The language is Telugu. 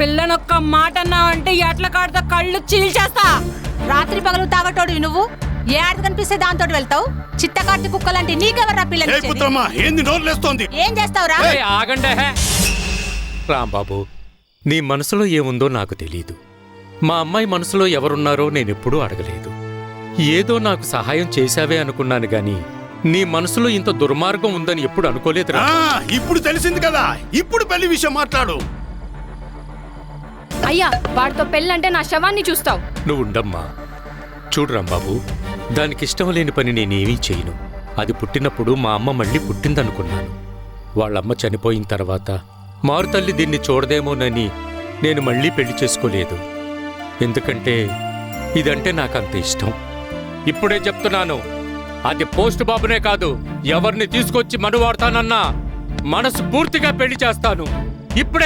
పిల్లనొక్క మాట అన్నావంటే ఎట్ల కాడతా కళ్ళు చీల్చేస్తా. రాత్రి పగలు తాగటోడు నువ్వు ఏ ఆడ కనిపిస్తే దాంతో వెళ్తావు. చిత్తకార్తి కుక్కలంటే నీకెవర్రా పిల్లలు? ఏం చేస్తావురా? ఆగండే రాంబాబు, నీ మనసులో ఏముందో నాకు తెలీదు. మా అమ్మాయి మనసులో ఎవరున్నారో నేనెప్పుడూ అడగలేదు. ఏదో నాకు సహాయం చేశావే అనుకున్నాను గాని నీ మనసులో ఇంత దుర్మార్గం ఉందని ఎప్పుడు అనుకోలేదురా. ఇప్పుడు తెలిసింది కదా, ఇప్పుడు పెళ్లి విషయం మాట్లాడు. అయ్యా, వాడితో పెళ్ళంటే నా శవాన్ని చూస్తావు. నువ్వుండమ్మా. చూడు రాంబాబు, దానికిష్టం లేని పని నేనేమీ చేయను. అది పుట్టినప్పుడు మా అమ్మ మళ్ళీ పుట్టిందనుకున్నాను. వాళ్ళమ్మ చనిపోయిన తర్వాత మారుతల్లి దీన్ని చూడదేమోనని నేను మళ్ళీ పెళ్లి చేసుకోలేదు. ఎందుకంటే ఇదంటే నాకంత ఇష్టం. ఇప్పుడే చెప్తున్నాను, అది పోస్ట్ బాబునే కాదు, ఎవరిని తీసుకొచ్చి మనువాడతానన్నా మనసు పూర్తిగా పెళ్లి చేస్తాను. ఇప్పుడే